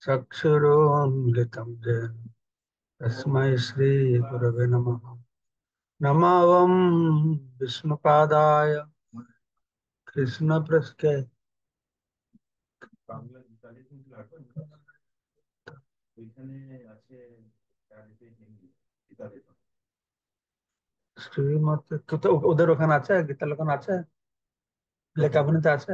चक्षुरुन्मिलितं येन तस्मै श्रीगुरवे नमः। नमः विष्णुपादाय कृष्णपृष्ठे শ্রীমতী ওদের ওখানে আছে, গীতার ওখানে আছে, লেখাপনিতে আছে।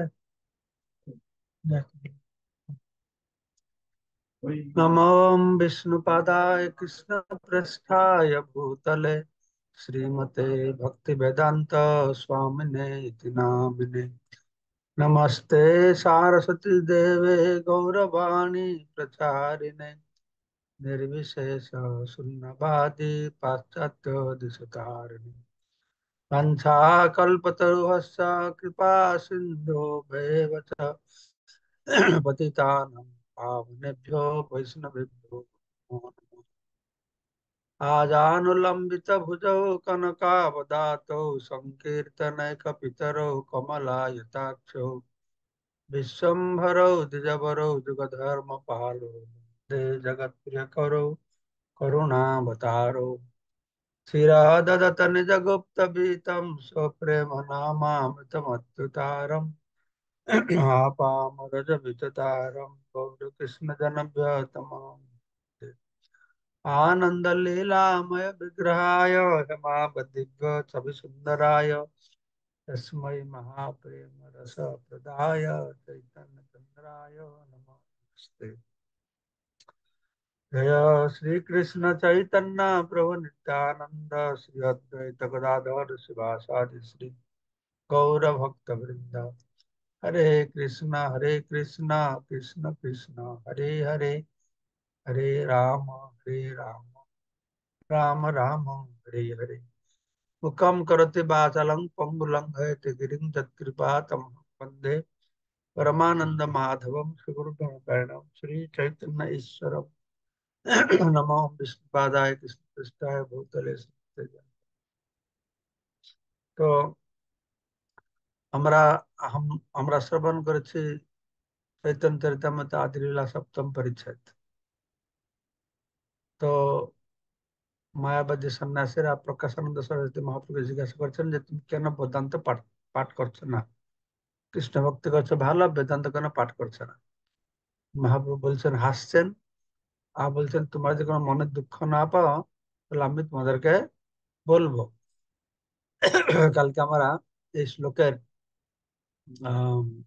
नमो विष्णुपादाय कृष्णपृष्ठाय भूतले श्रीमते भक्तिवेदांत स्वामिने इति नामिने। नमस्ते सारस्वती देवे गौरवाणी प्रचारिणे निर्विशेष शून्यवादी पाश्चात्य दिशतारिणे। वंशाकल्पतरुश्च कृपा सिन्धो भैव च पतितानां पावनेभ्यो वैष्णवेभ्यो नमो नमः। आजानुलम्बितभुजौ कनकावदातौ सङ्कीर्तनैकपितरौ कमलायताक्षौ विश्वम्भरौ द्विजवरौ जुगधर्मपालौ वन्दे जगत्प्रियकरौ करुणावतारौ। शिरः निजगुप्तभीतं स्वप्रेमनामामृतमत्युतारम् आपामरजविततारं गौरकृष्णजनभ्यतमां आनन्दलीलामय विग्रहाय हेमावदिव्य छविसुन्दराय तस्मै महाप्रेम रस प्रदाय चैतन्यचन्द्राय नमस्ते। जय श्री कृष्ण चैतन्य प्रभु नित्यानंद श्री अद्वैत गदाधर शिवासादि श्री गौर भक्त वृंद। हरे कृष्णा कृष्ण कृष्ण हरे हरे, हरे राम राम राम हरे हरे। मुखम करोति वाचालं पंगुलं हयते गिरिं तत्कृपातमहं वन्दे परमानंद माधवम श्री गुरु श्री चैतन्य ईश्वरम। नमो विष्णुपादाय कृष्णपृष्ठाय भूतले श्रीमते। তো আমরা আমরা শ্রবণ করেছি চৈতন্য চরিতামৃত আদিলীলা সপ্তম পরিচ্ছেদ। তো মায়াবাদী সন্ন্যাসীরা প্রকাশানন্দ সরস্বতী মহাপ্রভুকে জিজ্ঞাসা করছেন যে তুমি কেন বেদান্ত পাঠ পাঠ করছো না, কৃষ্ণ ভক্তি করছো ভালো, বেদান্ত কেন পাঠ করছো না। মহাপ্রভু বলছেন, হাসছেন আর বলছেন তোমরা যদি কোনো মনের দুঃখ না পাও তাহলে আমি তোমাদেরকে বলবো। কালকে আমরা এই শ্লোকের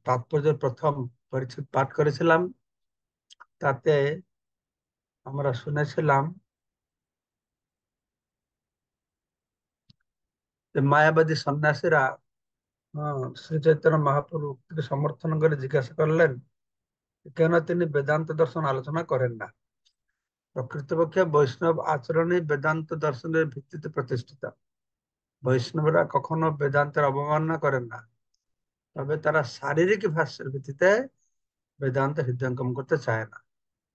তাৎপর্যের প্রথম পরিচ্ছেদ পাঠ করেছিলাম। তাতে আমরা শুনেছিলাম যে মায়াবাদী সন্ন্যাসীরা শ্রী চৈতন্য মহাপ্রভুকে সমর্থন করে জিজ্ঞাসা করলেন কেন তিনি বেদান্ত দর্শন আলোচনা করেন না। প্রকৃতপক্ষে বৈষ্ণব আচরণই বেদান্ত দর্শনের ভিত্তিতে প্রতিষ্ঠিত। বৈষ্ণবরা কখনো বেদান্তের অবমাননা করেন না, তবে তারা শারীরিক ভাষ্যের ভিত্তিতে বেদান্ত হৃদয়ঙ্গম করতে চায় না।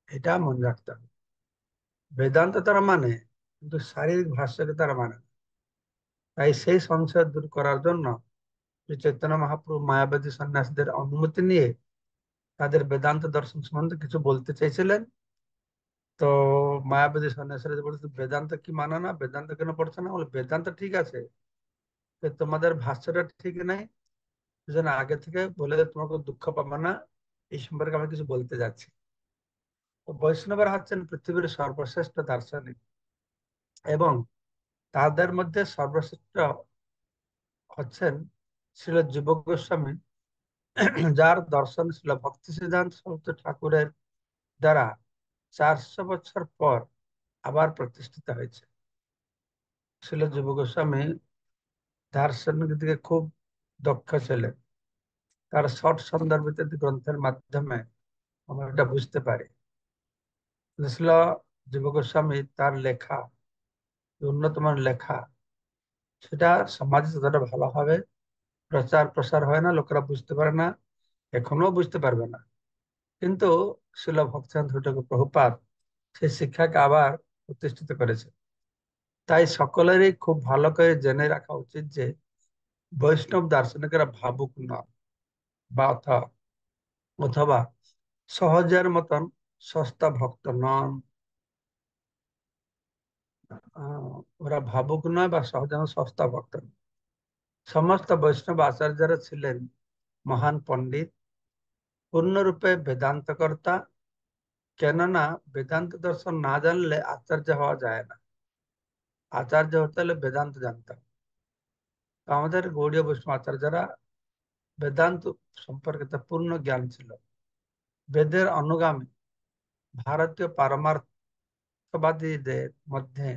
এটা মনে রাখতে হবে। বেদান্ত তারা মানে, কিন্তু শারীরিক ভাষ্যকে তারা মানে না। তাই সেই সংশয় দূর করার জন্য শ্রী চৈতন্য মহাপ্রভু মায়াবাদী সন্ন্যাসীদের অনুমতি নিয়ে তাদের বেদান্ত দর্শন সম্বন্ধে কিছু বলতে চাইছিলেন। তো মায়াবাদী সন্ন্যাসীরা বলছে বেদান্ত কি মানে না, বেদান্ত কেন পড়ছে না। বলে বেদান্ত ঠিক আছে, তো তোমাদের ভাষ্যটা ঠিক নাই, সেজন্য আগে থেকে বলে তোমাকে দুঃখ পাবে না, এই সম্পর্কে আমি কিছু বলতে যাচ্ছি। তো বৈষ্ণবরা হচ্ছেন পৃথিবীর সর্বশ্রেষ্ঠ দার্শনিক এবং তাদের মধ্যে সর্বশ্রেষ্ঠ হচ্ছেন শ্রীল জীব গোস্বামী, যার দর্শন ছিল ভক্তি সিদ্ধান্ত সরস্বতী ঠাকুরের দ্বারা 400 বছর পর আবার প্রতিষ্ঠিত হয়েছে। শ্রীল জীব গোস্বামী দার্শনিক দিকে খুব দক্ষ ছিলেন। তার শট সন্দর্ভিত গ্রন্থের মাধ্যমে আমরা এটা বুঝতে পারি। শ্রীল জীব গোস্বামী তার লেখা, উন্নত লেখা, সেটা সমাজে ততটা ভালোভাবে প্রচার প্রসার হয় না, লোকেরা বুঝতে পারে না, এখনো বুঝতে পারবে না। কিন্তু শিল ভক্তিচন্দ্র ঠাকুর প্রভুপাদ সেই শিক্ষাকে আবার প্রতিষ্ঠিত করেছে। তাই সকলেরই খুব ভালো করে জেনে রাখা উচিত যে বৈষ্ণব দার্শনিকেরা ভাবুক নয়, বা অথবা সহজের মতন সস্তা ভক্ত নন। ওরা ভাবুক নয় বা সহজে সস্তা ভক্ত নয়। সমস্ত বৈষ্ণব আচার্যরা ছিলেন মহান পণ্ডিত, পূর্ণরূপে বেদান্তকর্তা। কেননা বেদান্ত দর্শন না জানলে আচার্য হওয়া যায় না। আচার্য হতে হলে বেদান্ত জানতে হবে। তো আমাদের গৌড়ীয় বৈষ্ণব আচার্যরা বেদান্ত সম্পর্কিত পূর্ণ জ্ঞান ছিল। বেদের অনুগামী ভারতীয় পারমার্থবাদীদের মধ্যে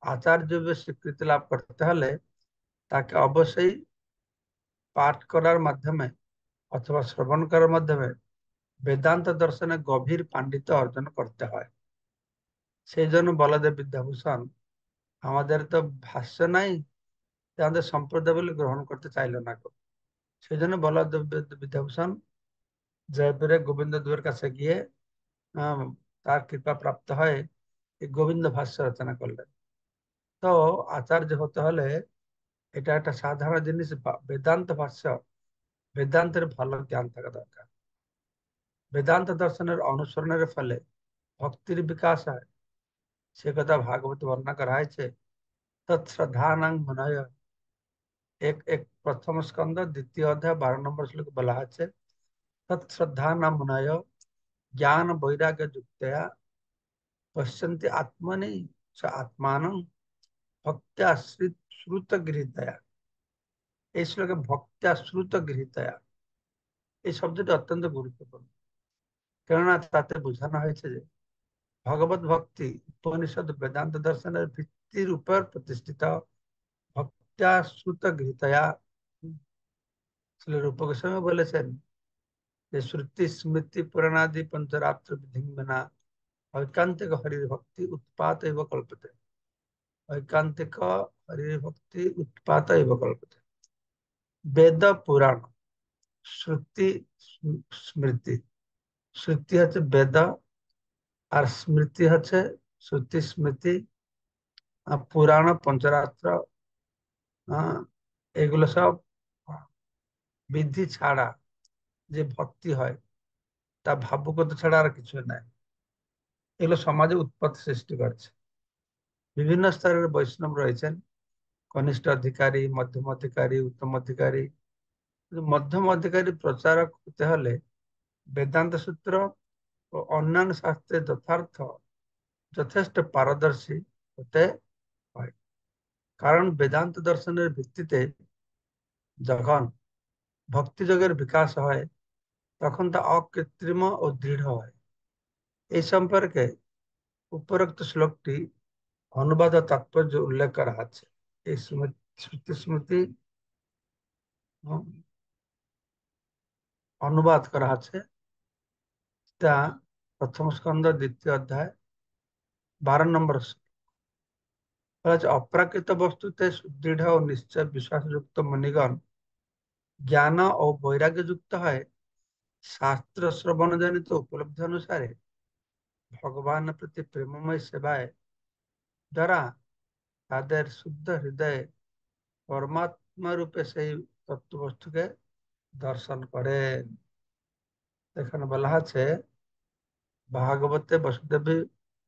আচার্য রূপে স্বীকৃতি লাভ করতে হলে তাকে অবশ্যই পাঠ করার মাধ্যমে অথবা শ্রবণ করার মাধ্যমে বেদান্ত দর্শনে গভীর পাণ্ডিত্য অর্জন করতে হয়। সেই জন্য বলদেব বিদ্যাভূষণ আমাদের তো ভাষ্য নাই, আমাদের সম্প্রদায় বলে গ্রহণ করতে চাইলো না। সেই জন্য বলদেব বিদ্যাভূষণ জয়পুরে গোবিন্দ দেবের কাছে গিয়ে আহ, তার কৃপা প্রাপ্ত হয় এই গোবিন্দ ভাষ্য রচনা করলেন। তো আচার্য হতে হলে এটা একটা সাধারণ জিনিস, বেদান্ত ভাষ্য, বেদান্তের ভালো জ্ঞান থাকা দরকার। বেদান্ত দর্শনের অনুসরণের ফলে ভক্তির বিকাশ হয়, সে কথা ভাগবত বর্ণনা করা হয়েছে। তৎশ্রদ্ধানাং মুনয়, এক এক প্রথম স্কন্ধ 2য় অধ্যায় 12 নম্বর শ্লোক বলা আছে, তৎশ্রদ্ধানাং মুনয় জ্ঞান বৈরাগ্য যুক্তয়া পশ্যন্তি আত্মনি স আত্মানং ভক্ত্যা শ্রুত গৃহীতয়া। এই শ্লোকে ভক্ত্যা শ্রুত গৃহীতয়া এই শব্দটি অত্যন্ত গুরুত্বপূর্ণ। কেননা তাতে বোঝানো হয়েছে যে ভগবত ভক্তি উপনিষদ বেদান্ত দর্শনের ভিত্তির উপর প্রতিষ্ঠিত। ভক্ত্যা শ্রুত গৃহীতয়া, শ্রী রূপ গোস্বামী বলেছেন যে শ্রুতি স্মৃতি পুরাণাদি পঞ্চরাত্র বিধিঙ্গনা ঐকান্তিক হরির ভক্তি উৎপাত এব কল্পতে। ঐকান্তিক হরির ভক্তি উৎপাত এব কল্পতে। বেদ পুরাণ, শ্রুতি স্মৃতি, শ্রুতি হচ্ছে বেদ আর স্মৃতি হচ্ছে শ্রুতি স্মৃতি, আর পুরাণ পঞ্চরাত্র, এগুলো সব বিধি ছাড়া যে ভক্তি হয় তা ভাবুকতা ছাড়া আর কিছু নাই। এগুলো সমাজে উৎপাত সৃষ্টি করছে। বিভিন্ন স্তরের বৈষ্ণব রয়েছেন, কনিষ্ঠ অধিকারী, মধ্যম অধিকারী, উত্তম অধিকারী। মধ্যম অধিকারী প্রচারক হতে হলে বেদান্ত সূত্র ও অন্যান্য শাস্ত্রে যথেষ্ট পারদর্শী হতে হয়। কারণ বেদান্ত দর্শনের ভিত্তিতে যখন ভক্তিযোগের বিকাশ হয় তখন তা অকৃত্রিম ও দৃঢ় হয়। এই সম্পর্কে উপরোক্ত শ্লোকটি অনুবাদ ও তাৎপর্য উল্লেখ করা আছে। এই শ্রুতি স্মৃতি অনুবাদ করা আছে, তা প্রথম স্কন্ধ 2য় অধ্যায় 12 নম্বর শ্লোক। বলা আছে, অপ্রাকৃত বস্তুতে সুদৃঢ় ও নিশ্চয় বিশ্বাসযুক্ত মণিগণ জ্ঞান ও বৈরাগ্য যুক্ত হয় শাস্ত্র শ্রবণ জনিত উপলব্ধি অনুসারে ভগবান প্রতি প্রেমময় সেবায় দ্বারা তাদের শুদ্ধ হৃদয়ে পরমাত্মা রূপে সেই তত্ত্ববস্তুকে দর্শন করেন। এখানে বলা আছে ভাগবতে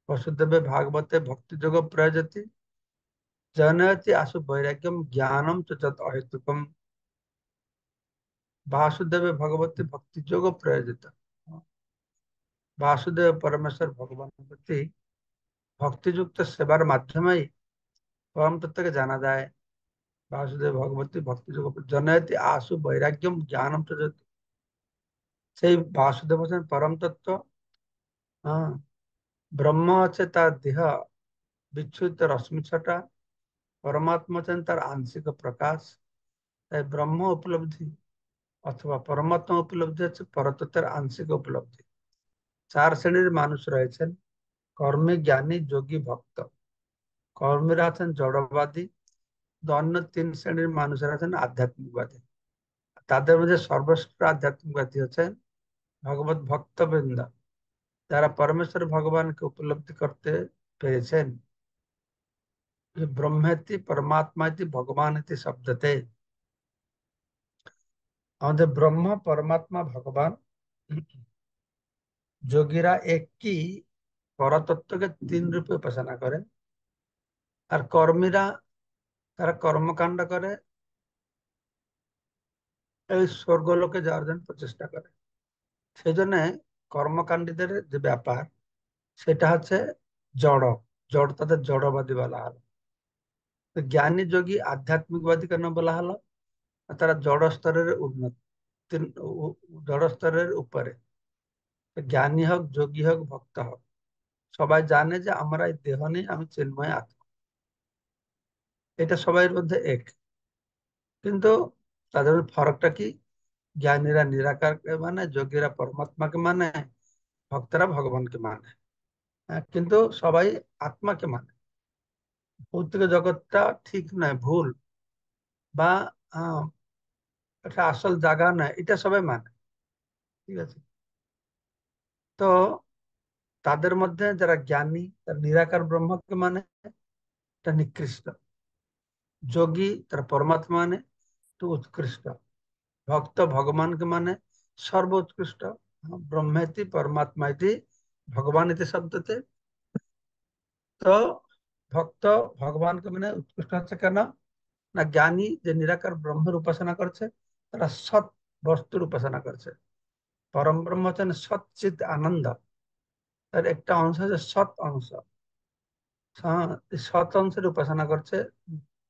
বসুদেবে ভাগবতে ভক্তিযোগ প্রয়োজতি জনয়তি আশু বৈরাগ্যম জ্ঞানম চ যৎ অহেতুকম। বাসুদেবে ভগবতী ভক্তিযোগ প্রয়োজিত। বাসুদেব পরমেশ্বর ভগবানের প্রতি ভক্তিযুক্ত সেবার মাধ্যমেই পরম তত্ত্বকে জানা যায়। বাসুদেব ভগবতী ভক্তিযোগ জনয়তি আশু বৈরাগ্যম জ্ঞানম চ যৎ। সেই বাসুদেব হচ্ছেন পরম তত্ত্ব। হ্যাঁ, ব্রহ্ম হচ্ছে তার দেহ বিচ্ছুরিত রশ্মি ছটা, পরমাত্মা হচ্ছেন তার আংশিক প্রকাশ। তাই ব্রহ্ম উপলব্ধি অথবা পরমাত্মা উপলব্ধি হচ্ছে পরতত্ত্বের আংশিক উপলব্ধি। 4 শ্রেণীর মানুষ রয়েছেন, কর্মী, জ্ঞানী, যোগী, ভক্ত। কর্মীরা আছেন জড়বাদী, অন্য 3 শ্রেণীর মানুষেরা আছেন আধ্যাত্মিকবাদী। তাদের মধ্যে সর্বশ্রেষ্ঠ আধ্যাত্মিকবাদী হচ্ছেন ভগবত ভক্তবৃন্দ, যারা পরমেশ্বর ভগবানকে উপলব্ধি করতে পেরেছেন। ব্রহ্মেতি পরমাত্মাতি ভগবান শব্দতে, আমাদের ব্রহ্ম পরমাত্মা ভগবান যোগীরা একই পরতত্ত্বকে তিন রূপে উপাসনা করে। আর কর্মীরা তারা কর্মকাণ্ড করে এই স্বর্গলোকে যাওয়ার জন্য প্রচেষ্টা করে। সেই জন্য কর্মকাণ্ডীদের যে ব্যাপার সেটা হচ্ছে জড়। জড় তাদের জড়বাদী বলা হলো। তো জ্ঞানী যোগী আধ্যাত্মিকবাদী কেন বলা হলো? তারা জড় স্তরের উন্নতি, জড় স্তরের উপরে। জ্ঞানী হোক, যোগী হোক, ভক্ত হোক, সবাই জানে যে আমরা এই দেহ নেই, আমি চিন্ময় আত্মা। এটা সবাই মধ্যে এক। কিন্তু তাদের মধ্যে ফারাকটা কি? জ্ঞানীরা নিরাকারকে মানে, যোগীরা পরমাত্মাকে মানে, ভক্তরা ভগবানকে মানে। হ্যাঁ, কিন্তু সবাই আত্মাকে মানে। ভৌতিক জগৎটা ঠিক নয়, ভুল, বা আহ, এটা আসল জায়গা নয়, এটা সবাই মানে। ঠিক আছে? তো তাদের মধ্যে যারা জ্ঞানী, তারা নিরাকার ব্রহ্মকে মানে, এটা নিকৃষ্ট। যোগী তারা পরমাত্মা মানে, তো উৎকৃষ্ট। ভক্ত ভগবানকে মানে, সর্বোৎকৃষ্ট। ব্রহ্মেতি পরমাত্মাইতি ভগবান ইতি শব্দতে। তো ভক্ত ভগবানকে মানে উৎকৃষ্ট হচ্ছে কেন? না, জ্ঞানী যে নিরাকার ব্রহ্মের উপাসনা করছে, তারা সৎ বস্তুর উপাসনা করছে। পরম ব্রহ্ম হচ্ছেন সচ্চিত আনন্দ। তার একটা অংশ হচ্ছে সৎ অংশ। হ্যাঁ, এই সৎ অংশের উপাসনা করছে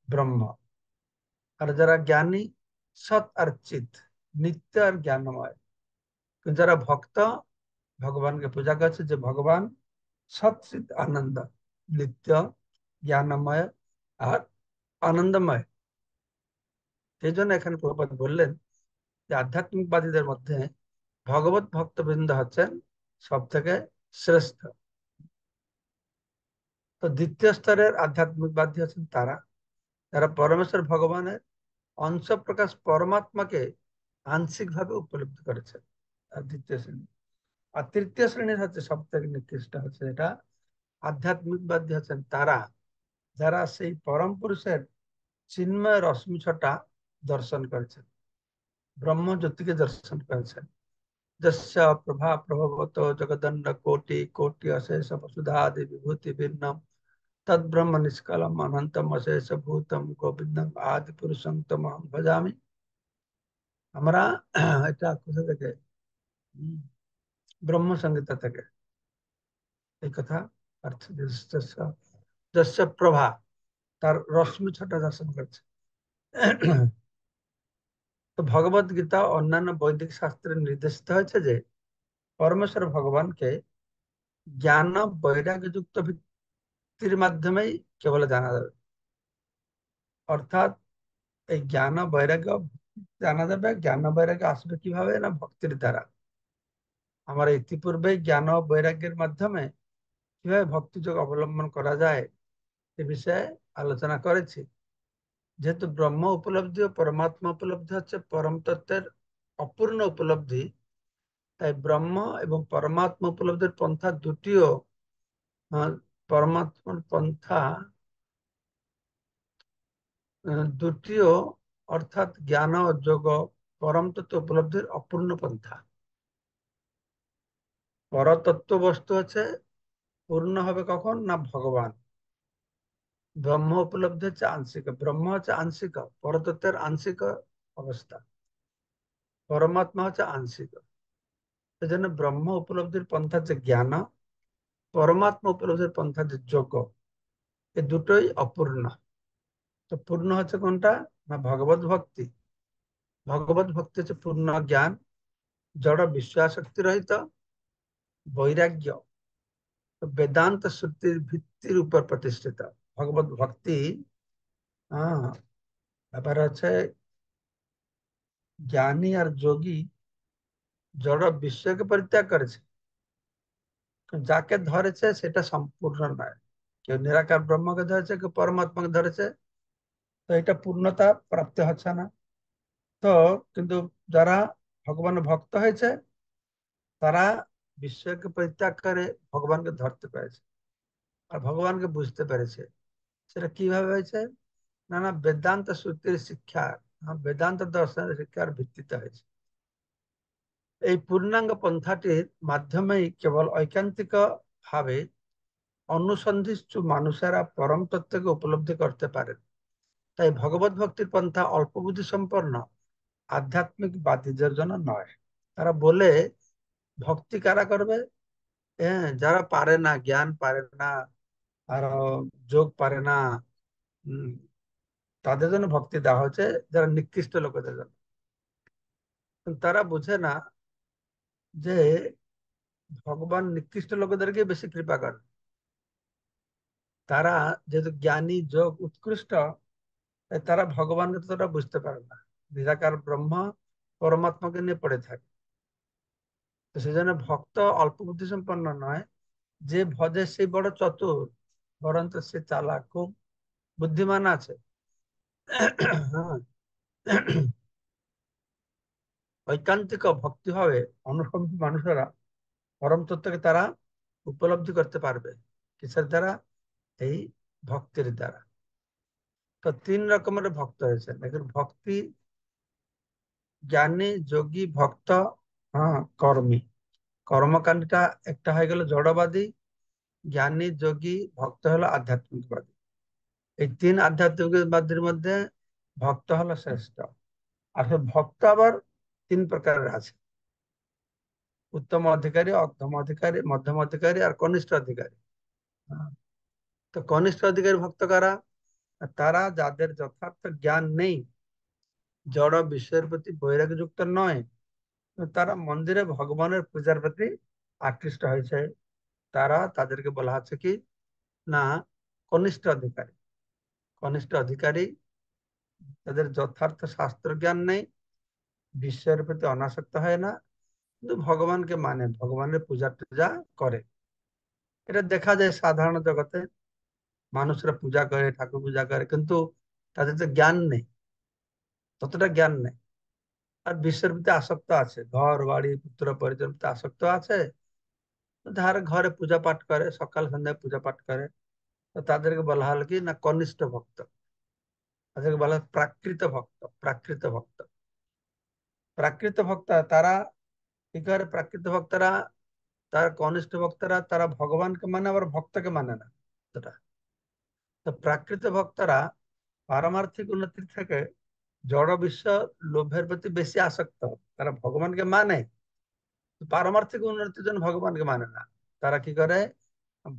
ব্রহ্ম। আর যারা জ্ঞানী, সৎ আর চিত, নিত্য আর জ্ঞানময়। কিন্তু যারা ভক্ত, ভগবানকে পূজা করছে যে ভগবান সৎ চিত আনন্দ, নিত্য, জ্ঞানময় আর আনন্দময়। সেই জন্য এখানে প্রভুপাদ বললেন যে আধ্যাত্মিকবাদীদের মধ্যে ভগবত ভক্তবৃন্দ হচ্ছেন সব থেকে শ্রেষ্ঠ। তো দ্বিতীয় স্তরের আধ্যাত্মিকবাদী হচ্ছেন তারা যারা পরমেশ্বর ভগবানের অংশ প্রকাশ পরমাত্মাকে আংশিক ভাবে উপলব্ধি করেছেন। আর দ্বিতীয় শ্রেণী। আর তৃতীয় শ্রেণীর হচ্ছে সব থেকে নিকৃষ্ট, হচ্ছে এটা আধ্যাত্মিকবাদী হচ্ছেন তারা যারা সেই পরম পুরুষের চিন্ময় রশ্মি ছটা দর্শন করেছেন, ব্রহ্ম জ্যোতিকে দর্শন করেছেন। যস্য প্রভা প্রভবত জগদণ্ড কোটি কোটি অশেষ বসুধাদি বিভূতি ভিন্নম তদ্ব্রহ্ম নিষ্কলম অনন্তম অশেষ ভূতম গোবিন্দম আদি পুরুষং তমহং ভজামি। আমরা এটা কোথা থেকে? হম, ব্রহ্ম সংহিতা থেকে এই কথা পাচ্ছি। যস্য প্রভা, তার রশ্মি ছটা দর্শন করছে। তো ভগবত গীতা অন্যান্য বৈদিক শাস্ত্রে নির্দেশিত হয়েছে যে পরমেশ্বর ভগবানকে জ্ঞান বৈরাগ্য যুক্ত ভিত্তির মাধ্যমেই কেবল জানা যাবে। অর্থাৎ এই জ্ঞান বৈরাগ্য জানা যাবে। জ্ঞান বৈরাগ্য আসবে কিভাবে? না, ভক্তির দ্বারা। আমরা ইতিপূর্বে জ্ঞান ও বৈরাগ্যের মাধ্যমে কিভাবে ভক্তি যোগ অবলম্বন করা যায় এ বিষয়ে আলোচনা করেছি। যেহেতু ব্রহ্ম উপলব্ধি ও পরমাত্মা উপলব্ধি হচ্ছে পরম তত্ত্বের অপূর্ণ উপলব্ধি, তাই ব্রহ্ম এবং পরমাত্মা উপলব্ধির পন্থা দুটিও, পরমাত্মার পন্থা দুটিও, অর্থাৎ জ্ঞান ও যোগ পরম তত্ত্ব উপলব্ধির অপূর্ণ পন্থা। পরতত্ত্ব বস্তু আছে পূর্ণ হবে কখন? না, ভগবান। ব্রহ্ম উপলব্ধি হচ্ছে আংশিক, ব্রহ্ম হচ্ছে আংশিক, পরতত্ত্বের আংশিক অবস্থা। পরমাত্মা হচ্ছে আংশিক। সেজন্য ব্রহ্ম উপলব্ধির পন্থা যে জ্ঞান, পরমাত্মা উপলব্ধির পন্থা যে যোগ, এই দুটোই অপূর্ণ। তো পূর্ণ হচ্ছে কোনটা? না, ভগবত ভক্তি। ভগবত ভক্তি হচ্ছে পূর্ণ জ্ঞান, জড় বিশ্বাসক্তি রহিত বৈরাগ্য, বেদান্ত শ্রুতির ভিত্তির উপর প্রতিষ্ঠিত। ভগবত ভক্তি, হ্যাঁ, ব্যাপার হচ্ছে জ্ঞানী আর যোগী জড় বিশ্বকে পরিত্যাগ করেছে, যাকে ধরেছে সেটা সম্পূর্ণ নয়। কেউ নিরাকার ব্রহ্মকে ধরেছে, কেউ পরমাত্মাকে ধরেছে। তো এটা পূর্ণতা প্রাপ্তি হচ্ছে না। তো কিন্তু যারা ভগবানের ভক্ত হয়েছে তারা বিশ্বকে পরিত্যাগ করে ভগবানকে ধরতে পেরেছে আর ভগবানকে বুঝতে পেরেছে। সেটা কিভাবে হয়েছে? না না, বেদান্ত সূত্রের শিক্ষা, বেদান্ত দর্শনের শিক্ষার ভিত্তিতে হয়েছে। এই পূর্ণাঙ্গ পন্থাটির মাধ্যমেই কেবল ঐকান্তিক ভাবে অনুসন্ধিৎসু মানুষেরা পরম তত্ত্বকে উপলব্ধি করতে পারেন। তাই ভগবত ভক্তির পন্থা অল্প বুদ্ধি সম্পন্ন আধ্যাত্মিক বাদীদের জন্য নয়। তারা বলে ভক্তি কারা করবে? হ্যাঁ, যারা পারে না, জ্ঞান পারে না, আর যোগ পারে না, উম, তাদের জন্য ভক্তি দেওয়া হয়েছে, যারা নিকৃষ্ট লোকেদের জন্য। কিন্তু তারা বুঝে না যে ভগবান নিকৃষ্ট লোকেদেরকে বেশি কৃপা করে। তারা যেহেতু জ্ঞানী, যোগ উৎকৃষ্ট, তাই তারা ভগবানকে ততটা বুঝতে পারে না। নিরাকার ব্রহ্ম পরমাত্মাকে নিয়ে পড়ে থাকে। তো সেই জন্য ভক্ত অল্প বুদ্ধি সম্পন্ন নয়, যে ভজে সে বড় চতুর, বরঞ্চ সে চালাক, খুব বুদ্ধিমান আছে। হ্যাঁ, ঐকান্তিক ভক্তি ভাবে অনুসন্ধী মানুষেরা পরম তত্ত্বকে তারা উপলব্ধি করতে পারবে। কিসের দ্বারা? এই ভক্তির দ্বারা। তো তিন রকমের ভক্ত হয়েছে দেখুন: ভক্তি, জ্ঞানী, যোগী, ভক্ত, হ্যাঁ কর্মী। কর্মকাণ্ডটা একটা হয়ে গেল জড়বাদী, জ্ঞানী, যোগী, ভক্ত হলো আধ্যাত্মিকবাদী। এই তিন আধ্যাত্মিকবাদীর মধ্যে ভক্ত হলো শ্রেষ্ঠ। আর ভক্ত আবার তিন প্রকারের আছে: উত্তম অধিকারী, অধম অধিকারী, মধ্যম অধিকারী, আর কনিষ্ঠ অধিকারী। হ্যাঁ, তো কনিষ্ঠ অধিকারী ভক্ত কারা? তারা যাদের যথার্থ জ্ঞান নেই, জড় বিষয়ের প্রতি বৈরাগ্য যুক্ত নয়, তারা মন্দিরে ভগবানের পূজার প্রতি আকৃষ্ট হয়েছে, তারা, তাদেরকে বলা হচ্ছে কি না, কনিষ্ঠ অধিকারী। কনিষ্ঠ অধিকারী তাদের যথার্থ শাস্ত্র জ্ঞান নেই, বিশ্বের প্রতি অনাসক্ত হয় না, কিন্তু ভগবানকে মানে, ভগবানের পূজা টুজা করে। এটা দেখা যায় সাধারণ জগতে। মানুষরা পূজা করে, ঠাকুর পূজা করে, কিন্তু তাদের তো জ্ঞান নেই, ততটা জ্ঞান নেই। আর বিশ্বের প্রতি আসক্ত আছে, ঘর বাড়ি পুত্র পরিজন প্রতি আসক্ত আছে। ধার ঘরে পূজা পাঠ করে, সকাল সন্ধ্যায় পূজা পাঠ করে। তো তাদেরকে বলা হলো কি না, কনিষ্ঠ ভক্ত। তাদেরকে বলা হয় প্রাকৃত ভক্ত। প্রাকৃত ভক্ত, প্রাকৃত ভক্ত তারা কি করে? প্রাকৃত ভক্তরা, তারা কনিষ্ঠ ভক্তরা, তারা ভগবানকে মানে, আবার ভক্তকে মানে না এতটা। তো প্রাকৃত ভক্তরা পারমার্থিক উন্নতির থেকে জড় বিশ্ব লোভের প্রতি বেশি আসক্ত। তারা ভগবানকে মানে, পারমার্থিক উন্নতির জন্য ভগবানকে মানে না। তারা কি করে?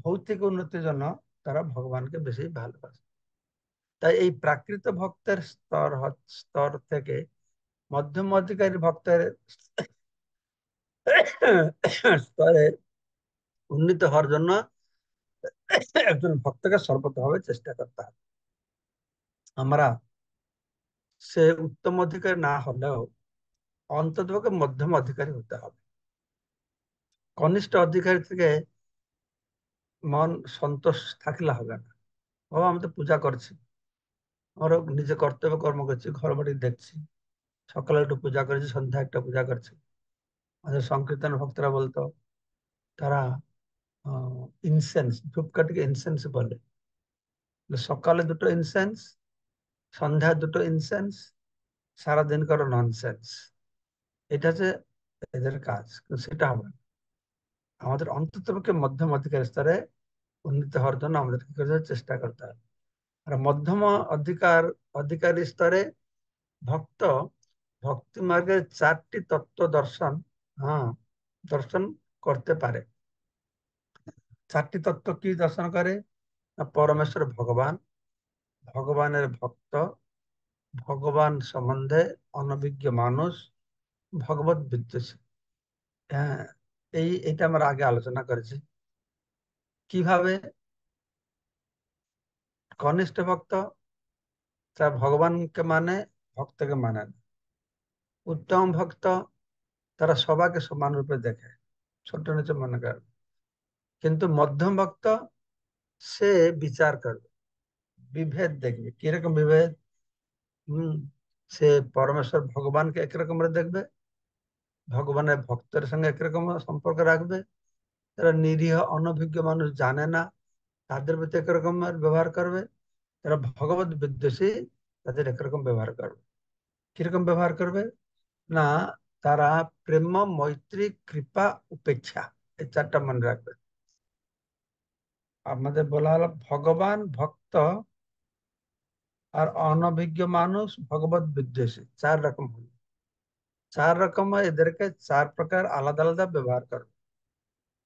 ভৌতিক উন্নতির জন্য তারা ভগবানকে বেশি ভালোবাসে। তাই এই প্রাকৃত ভক্তের স্তর থেকে মধ্যম অধিকারী ভক্তের স্তরে উন্নীত হওয়ার জন্য একজন ভক্তকে সর্বতভাবে চেষ্টা করতে হবে। আমরা সে উত্তম অধিকারী না হলেও অন্ততপক্ষে মধ্যম অধিকারী হতে হবে। কনিষ্ঠ অধিকারী থেকে মন সন্তোষ থাকলে হবে না। ও আমি তো পূজা করছি, আমরা নিজে কর্তব্য কর্ম করছি, ঘর বাড়ি দেখছি, সকালে একটু পূজা করেছি, সন্ধ্যা একটা পূজা করছি। আমাদের সংকীর্তন ভক্তরা বলতো, তারা ইনসেন্স, ধূপকাঠিকে ইনসেন্স বলে। সকালে দুটো ইনসেন্স, সন্ধ্যায় দুটো ইনসেন্স, সারাদিন করো ননসেন্স। এটা হচ্ছে এদের কাজ, কিন্তু সেটা হবে না। আমাদের অন্ততপক্ষে মধ্যম অধিকার স্তরে উন্নীত হওয়ার জন্য আমাদের কি করতে হবে? চেষ্টা করতে হবে। আর মধ্যম অধিকার অধিকারী স্তরে ভক্ত ভক্তি মার্গের চারটি তত্ত্ব দর্শন, হ্যাঁ, দর্শন করতে পারে। চারটি তত্ত্ব কি দর্শন করে? না, পরমেশ্বর ভগবান, ভগবানের ভক্ত, ভগবান সম্বন্ধে অনভিজ্ঞ মানুষ, ভগবত বিদ্বেষী। হ্যাঁ, এইটা আমরা আগে আলোচনা করেছি। কিভাবে? কনিষ্ঠ ভক্ত তারা ভগবানকে মানে, ভক্তকে মানে না। উত্তম ভক্ত তারা সবাইকে সমান রূপে দেখে, ছোট নিচে মনে করে। কিন্তু মধ্যম ভক্ত সে বিচার করবে, বিভেদ দেখবে। কিরকম বিভেদ? হম, সে পরমেশ্বর ভগবানকে একরকম দেখবে, ভগবানের ভক্তের সঙ্গে একরকম সম্পর্ক রাখবে। তারা নিরীহ অনভিজ্ঞ মানুষ, জানে না, তাদের প্রতি একরকম ব্যবহার করবে। তারা ভগবত বিদ্বেষী, তাদের একরকম ব্যবহার করবে। কিরকম ব্যবহার করবে? না, তারা প্রেম, মৈত্রী, কৃপা, উপেক্ষা, এই চারটা মনে রাখবে। আমাদের বলা হলো ভগবান ভক্ত আর অনভিজ্ঞ মানুষ ভগবত বিদ্বেষী, চার রকম হলো। চার রকম এদেরকে চার প্রকার আলাদা আলাদা ব্যবহার করবে।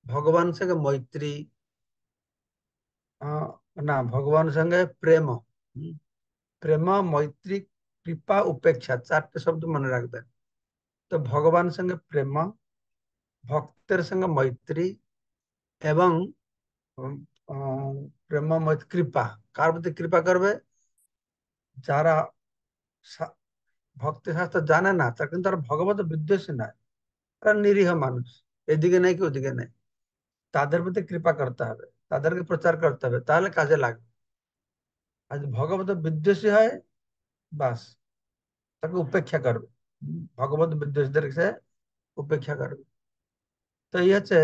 ভগবান সঙ্গে মৈত্রী, আহ, না ভগবান সঙ্গে প্রেম, প্রেম, মৈত্রী, কৃপা, উপেক্ষা, চারটে শব্দ মনে রাখবেন। তো ভগবান সঙ্গে প্রেম, ভক্তের সঙ্গে মৈত্রী এবং উম, প্রেম, মৈত্রী, কৃপা। কার প্রতি কৃপা করবে? যারা সা- ভক্তি শাস্ত্র জানে না, তারা কিন্তু তারা ভগবত বিদ্বেষী নয়, তারা নিরীহ মানুষ, এদিকে নেই কি ওদিকে নেই, তাদের প্রতি কৃপা করতে হবে, তাদেরকে প্রচার করতে হবে, তাহলে কাজে লাগবে। আর যদি ভগবত বিদ্বেষী হয়, বাস, তাকে উপেক্ষা করবে। ভগবত বিদ্বেষীদের সে উপেক্ষা করবে। তো এই হচ্ছে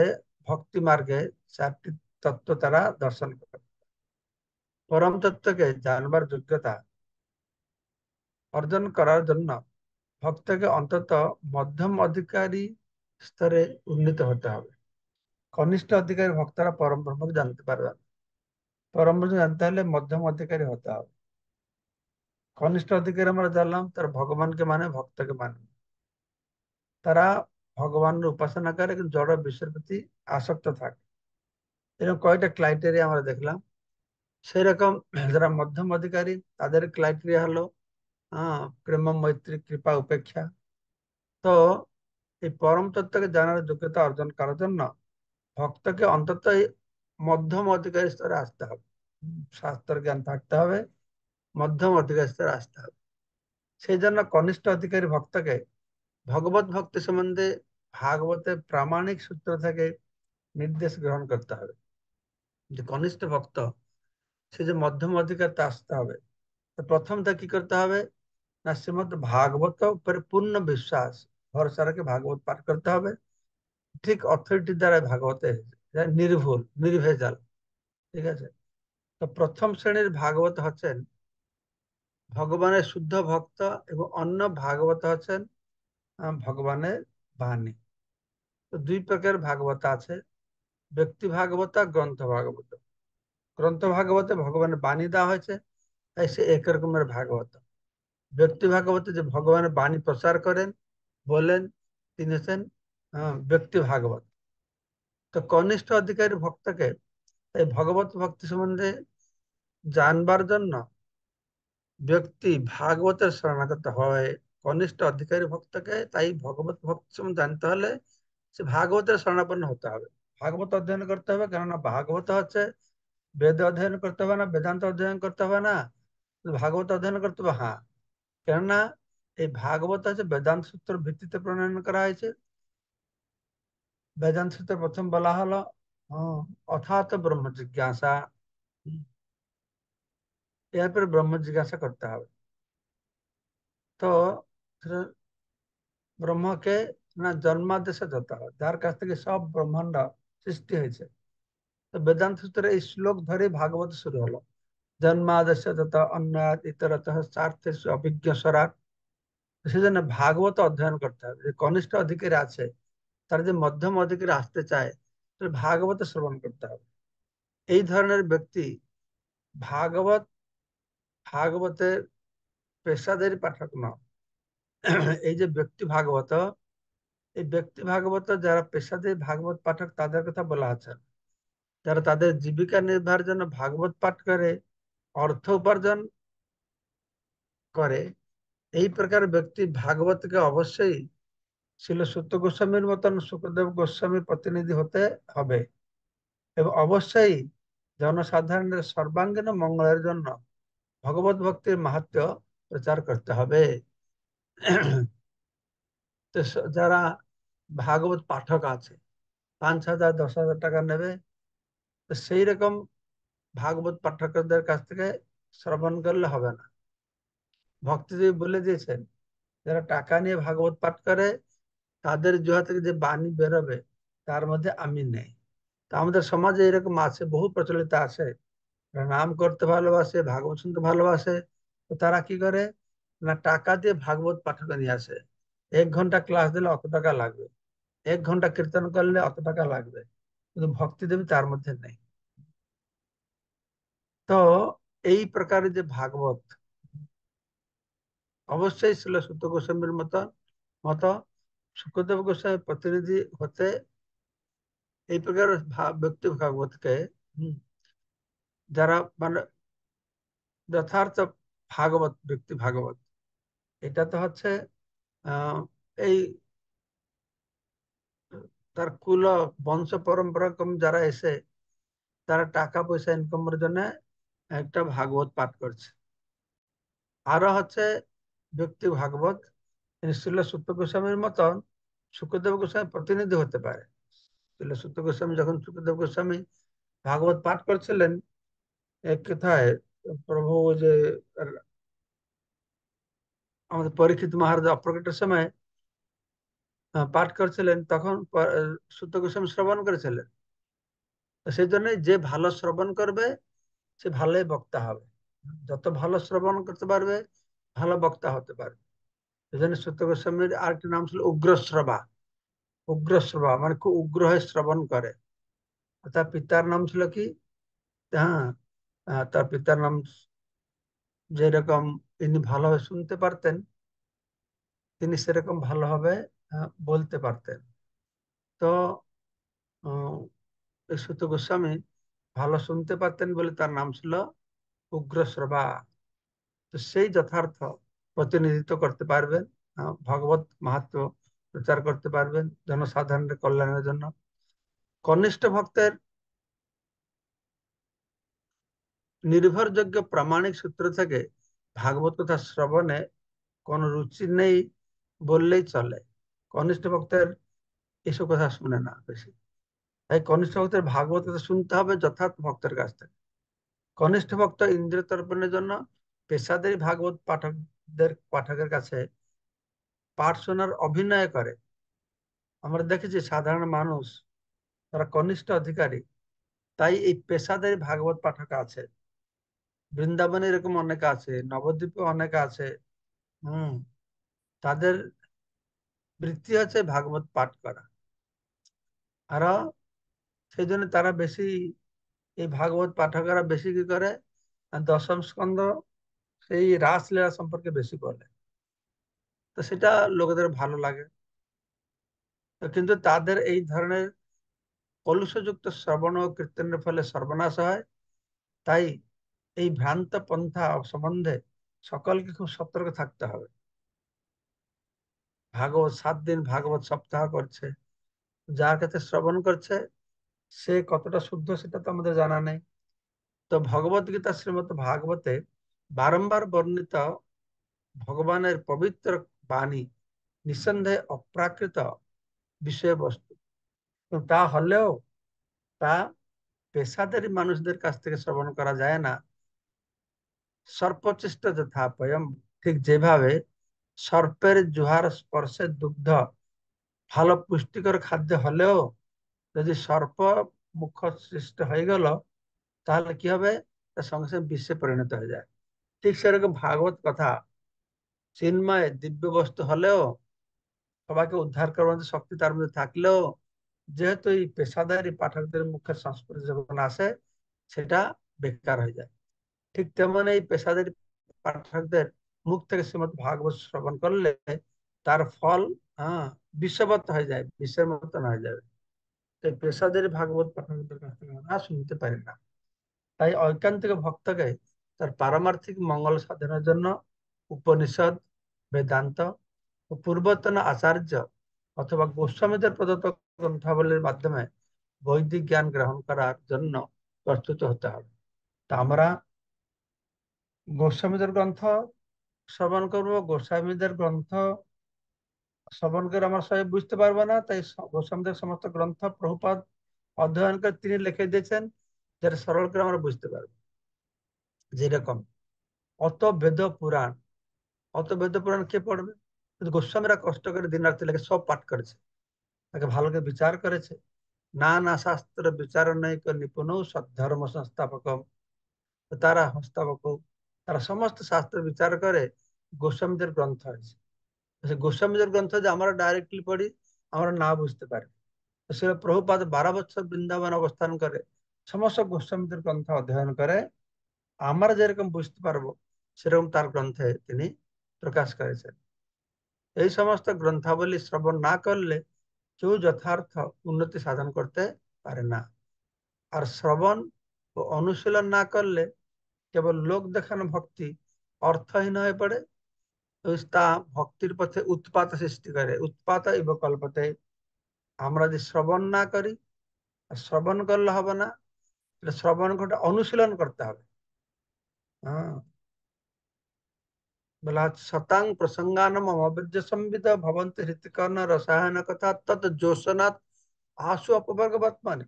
ভক্তি মার্গে চারটি তত্ত্ব তারা দর্শন করে। পরম তত্ত্বকে জানবার যোগ্যতা অর্জন করার জন্য ভক্তকে অন্তত মধ্যম অধিকারী স্তরে উন্নীত হতে হবে। কনিষ্ঠ অধিকারী ভক্তরা পরম ব্রহ্মকে জানতে পারবে না। পরম ব্রহ্ম জানতে হলে মধ্যম অধিকারী হতে হবে। কনিষ্ঠ অধিকারী আমরা জানলাম, তারা ভগবানকে মানে, ভক্তকে মানে, তারা ভগবানের উপাসনা করে কিন্তু জড় বিশ্বের প্রতি আসক্ত থাকে। এরকম কয়টা ক্রাইটেরিয়া আমরা দেখলাম। সেই রকম যারা মধ্যম অধিকারী, তাদের ক্রাইটেরিয়া হলো প্রেম, মৈত্রী, কৃপা, উপেক্ষা। তো এই পরম তত্ত্বকে জানার যোগ্যতা অর্জন করার জন্য ভক্তকে অন্তত এই মধ্যম অধিকারী স্তরে আসতে হবে। শাস্ত্র জ্ঞান থাকতে হবে, মধ্যম অধিকারী স্তরে আসতে হবে। সেই জন্য কনিষ্ঠ অধিকারী ভক্তকে ভগবত ভক্তি সম্বন্ধে ভাগবতের প্রামাণিক সূত্র থেকে নির্দেশ গ্রহণ করতে হবে। যে কনিষ্ঠ ভক্ত, সে যে মধ্যম অধিকারতে আসতে হবে, তো প্রথমটা কি করতে হবে? না শ্রীমদ ভাগবত উপরে পূর্ণ বিশ্বাস ভরসা রেখে ভাগবত পাঠ করতে হবে। ঠিক অথরিটি দ্বারা ভাগবতে নির্ভুল নির্ভেজাল। ঠিক আছে? তো প্রথম শ্রেণীর ভাগবত হচ্ছেন ভগবানের শুদ্ধ ভক্ত, এবং অন্য ভাগবত হচ্ছেন ভগবানের বাণী। তো দুই প্রকার ভাগবত আছে, ব্যক্তি ভাগবত আর গ্রন্থ ভাগবত। গ্রন্থ ভাগবতে ভগবানের বাণী দেওয়া হয়েছে, তাই সে এক রকমের ভাগবত। ব্যক্তি ভাগবতে যে ভগবানের বাণী প্রচার করেন, বলেন, তিনি হচ্ছেন ব্যক্তি ভাগবত। তো কনিষ্ঠ অধিকারী ভক্তকে এই ভগবত ভক্তি সম্বন্ধে জানবার জন্য ব্যক্তি ভাগবতের শরণাগত হয়। কনিষ্ঠ অধিকারী ভক্তকে তাই ভগবত ভক্তি সম্বন্ধে জানতে হলে সে ভাগবতের শরণাপন্ন হতে হবে, ভাগবত অধ্যয়ন করতে হবে। কেননা ভাগবত হচ্ছে, বেদ অধ্যয়ন করতে হবে না, বেদান্ত অধ্যয়ন করতে হবে না, শুধু ভাগবত অধ্যয়ন করতে হবে। হ্যাঁ, কেননা এই ভাগবত হচ্ছে বেদান্ত সূত্রের ভিত্তিতে প্রণয়ন করা হয়েছে। বেদান্ত সূত্রে প্রথম বলা হলো অথাত ব্রহ্ম জিজ্ঞাসা, এরপরে ব্রহ্ম জিজ্ঞাসা করতে হবে। তো সেটা ব্রহ্মকে না জন্মাদেশে যেতে হয়, যার কাছ থেকে সব ব্রহ্মাণ্ড সৃষ্টি হয়েছে। তো বেদান্ত সূত্রে এই শ্লোক ধরে ভাগবত শুরু হলো। জন্মাদেশ যত অন্যায় ইতরত স্বার্থে অভিজ্ঞ স্বরাট। সেজন্য ভাগবত অধ্যয়ন করতে হবে। যে কনিষ্ঠ অধিকারী আছে, তারা যে মধ্যম অধিকারী আসতে চায়, তাহলে ভাগবত শ্রবণ করতে হবে। এই ধরনের ব্যক্তি ভাগবত ভাগবতের পেশাদারি পাঠক নয়। এই যে ব্যক্তি ভাগবত, এই ব্যক্তি ভাগবত যারা পেশাদারি ভাগবত পাঠক, তাদের কথা বলা আছে। যারা তাদের জীবিকা নির্বাহের জন্য ভাগবত পাঠ করে অর্থ উপার্জন করে, এই প্রকার ব্যক্তি ভাগবতকে অবশ্যই ছিল সত্য গোস্বামীর মতন সুখদেব গোস্বামীর প্রতিনিধি হতে হবে, এবং অবশ্যই জনসাধারণের সর্বাঙ্গীন মঙ্গলের জন্য ভগবত ভক্তির মাহাত্ম্য প্রচার করতে হবে। তো যারা ভাগবত পাঠক আছে, 5,000 10,000 টাকা নেবে, তো সেই রকম ভাগবত পাঠকদের কাছ থেকে শ্রবণ করলে হবে না। ভক্তিদেব বলে দিয়েছেন, যারা টাকা নিয়ে ভাগবত পাঠ করে, তাদের জিহ্বা থেকে যে বাণী বেরোবে, তার মধ্যে আমি নেই। তা আমাদের সমাজে এরকম আছে, বহু প্রচলিত আছে। যারা নাম করতে ভালোবাসে, ভাগবত শুনতে ভালোবাসে, তো তারা কি করে না টাকা দিয়ে ভাগবত পাঠক নিয়ে আসে। 1 ঘন্টা ক্লাস দিলে অত টাকা লাগবে, 1 ঘন্টা কীর্তন করলে অত টাকা লাগবে, কিন্তু ভক্তি দেবী তার মধ্যে নেই। তো এই প্রকারের যে ভাগবত, অবশ্যই ছিল সুত গোস্বামীর মতো মতো সুখদেব গোস্বামী প্রতিনিধি হতে এই প্রকার ব্যক্তি ভাগবতকে, হুম, যারা মানে যথার্থ ভাগবত ব্যক্তি ভাগবত, এটা তো হচ্ছে আহ এই তার কুল বংশ পরম্পরা কম যারা এসে তারা টাকা পয়সা ইনকামের জন্য একটা ভাগবত পাঠ করছে। আরো হচ্ছে ব্যক্তি ভাগবত, শ্রীল সুত গোস্বামীর মতন সুখদেব গোস্বামী প্রতিনিধি হতে পারে। শ্রীল সুত গোস্বামী যখন সুখদেব গোস্বামী ভাগবত পাঠ করছিলেন এক কথায়, প্রভু যে আমাদের পরীক্ষিত মহারাজ অপ্রকটের সময় পাঠ করছিলেন, তখন সুত গোস্বামী শ্রবণ করেছিলেন। তো সেই জন্য যে ভালো শ্রবণ করবে সে ভালোই বক্তা হবে, যত ভালো শ্রবণ করতে পারবে ভালো বক্তা হতে পারবে। এই জন্য সুত গোস্বামীর আরেকটি নাম ছিল উগ্রশ্রবা। উগ্রশ্রবা মানে খুব উগ্র হয়ে শ্রবণ করে। তার পিতার নাম ছিল কি, হ্যাঁ, তার পিতার নাম যেরকম তিনি ভালোভাবে শুনতে পারতেন, তিনি সেরকম ভালোভাবে বলতে পারতেন। তো এই সুত গোস্বামী ভালো শুনতে পারতেন বলে তার নাম ছিল উগ্রশ্রবা। তো সেই যথার্থ প্রতিনিধিত্ব করতে পারবেন, ভগবত মাহাত্ম্য প্রচার করতে পারবেন জনসাধারণের কল্যাণের জন্য। কনিষ্ঠ ভক্তের নির্ভরযোগ্য প্রামাণিক সূত্র থেকে ভাগবত কথা শ্রবণে কোনো রুচি নেই বললেই চলে। কনিষ্ঠ ভক্তের এসব কথা শুনে না বেশি। তাই কনিষ্ঠ ভক্তের ভাগবত কথা শুনতে হবে যথার্থ ভক্তের কাছ থেকে। কনিষ্ঠ ভক্ত ইন্দ্রিয় তর্পণের জন্য পেশাদারী ভাগবত পাঠকের কাছে পাঠ শোনার অভিনয় করে। আমরা দেখেছি সাধারণ মানুষ তারা কনিষ্ঠ অধিকারী, তাই এই পেশাদারী ভাগবত পাঠক আছে। বৃন্দাবনে এরকম অনেকে আছে, নবদ্বীপে অনেকে আছে। হুম, তাদের বৃত্তি হচ্ছে ভাগবত পাঠ করা। আর সেই জন্য তারা বেশি, এই ভাগবত পাঠকেরা বেশি কি করে, দশম স্কন্ধ সেই রাসলীলা সম্পর্কে বেশি বলে। তো সেটা লোকেদের ভালো লাগে। তো কিন্তু তাদের এই ধরনের কলুষযুক্ত শ্রবণ ও কীর্তনের ফলে সর্বনাশ হয়। তাই এই ভ্রান্ত পন্থা সম্বন্ধে সকলকে খুব সতর্ক থাকতে হবে। ভাগবত 7 দিন ভাগবত সপ্তাহ করছে, যার কাছে শ্রবণ করছে সে কতটা শুদ্ধ সেটা তো আমাদের জানা নেই। তো ভগবত গীতা শ্রীমদ ভাগবতে বারংবার বর্ণিত ভগবানের পবিত্র বাণী নিঃসন্দেহে অপ্রাকৃত বিষয়বস্তু, কিন্তু তা হলেও তা পেশাদারী মানুষদের কাছ থেকে শ্রবণ করা যায় না। সর্পচেষ্ট যথা পয়ম, ঠিক যেভাবে সর্পের জুহার স্পর্শে দুগ্ধ ভালো পুষ্টিকর খাদ্য হলেও যদি সর্প মুখ সৃষ্ট হয়ে গেল তাহলে কি হবে, তার সঙ্গে সঙ্গে বিষে পরিণত হয়ে যায়। ঠিক সেরকম ভাগবত কথা চিন্ময় দিব্য বস্তু হলেও, সবাইকে উদ্ধার করার মতো শক্তি তার মধ্যে থাকলেও, যেহেতু এই পেশাদারী পাঠকদের মুখের সংস্পর্শে যখন আসে সেটা বেকার হয়ে যায়। ঠিক তেমন এই পেশাদারী পাঠকদের মুখ থেকে শ্রীমদ ভাগবত শ্রবণ করলে তার ফল বিষবৎ হয়ে যায়, বিষের মতন হয়ে যাবে। তাই পেশাদারী ভাগবত পাঠকদের কাছ থেকে আমরা শুনতে পারি না। তাই ঐকান্তিক ভক্তকে তার পারমার্থিক মঙ্গল সাধনের জন্য উপনিষদ, বেদান্ত ও পূর্বতন আচার্য অথবা গোস্বামীদের প্রদত্ত গ্রন্থাবলীর মাধ্যমে বৈদিক জ্ঞান গ্রহণ করার জন্য প্রস্তুত হতে হবে। তা আমরা গোস্বামীদের গ্রন্থ শ্রবণ করবো, গোস্বামীদের গ্রন্থ শ্রবণ করে আমরা সবাই বুঝতে পারবো না, তাই গোস্বামীদের সমস্ত গ্রন্থ প্রভুপাদ অধ্যয়ন করে তিনি লিখে দিয়েছেন, যেটা সরল করে আমরা বুঝতে পারবো। যেরকম অত বেদ পুরাণ, অত বেদ পুরাণ কে পড়বে? কিন্তু গোস্বামীরা কষ্ট করে দিন রাত্রি লেগে সব পাঠ করেছে, তাকে ভালো করে বিচার করেছে। না না শাস্ত্র বিচারণৈক নিপুণ সদ্ধর্ম সংস্থাপক, তারা সংস্থাপক, তারা সমস্ত শাস্ত্র বিচার করে গোস্বামীদের গ্রন্থ হয়েছে। সে গোস্বামীদের গ্রন্থ যে আমরা ডাইরেক্টলি পড়ি, আমরা না বুঝতে পারি। তো সে প্রভুপাদ 12 বছর বৃন্দাবন অবস্থান করে সমস্ত গোস্বামীদের গ্রন্থ অধ্যয়ন করে, আমরা যেরকম বুঝতে পারবো সেরকম তার গ্রন্থে তিনি প্রকাশ করেছেন। এই সমস্ত গ্রন্থাবলী শ্রবণ না করলে কেউ যথার্থ উন্নতি সাধন করতে পারে না। আর শ্রবণ ও অনুশীলন না করলে কেবল লোক দেখানো ভক্তি অর্থহীন হয়ে পড়ে। তো তা ভক্তির পথে উৎপাত সৃষ্টি করে, উৎপাত ইব কল্পতে। আমরা যদি শ্রবণ না করি, আর শ্রবণ করলে হবে না, এটা শ্রবণ করতে অনুশীলন করতে হবে। হ্যাঁ, বলা হচ্ছে শতাং প্রসঙ্গানম অবৃদ্ধ সম্বিত ভবন্তি হৃতিকর্ণ রসায়ন কথা তৎ যোশনাথ আশু অপবর্গবত। মানে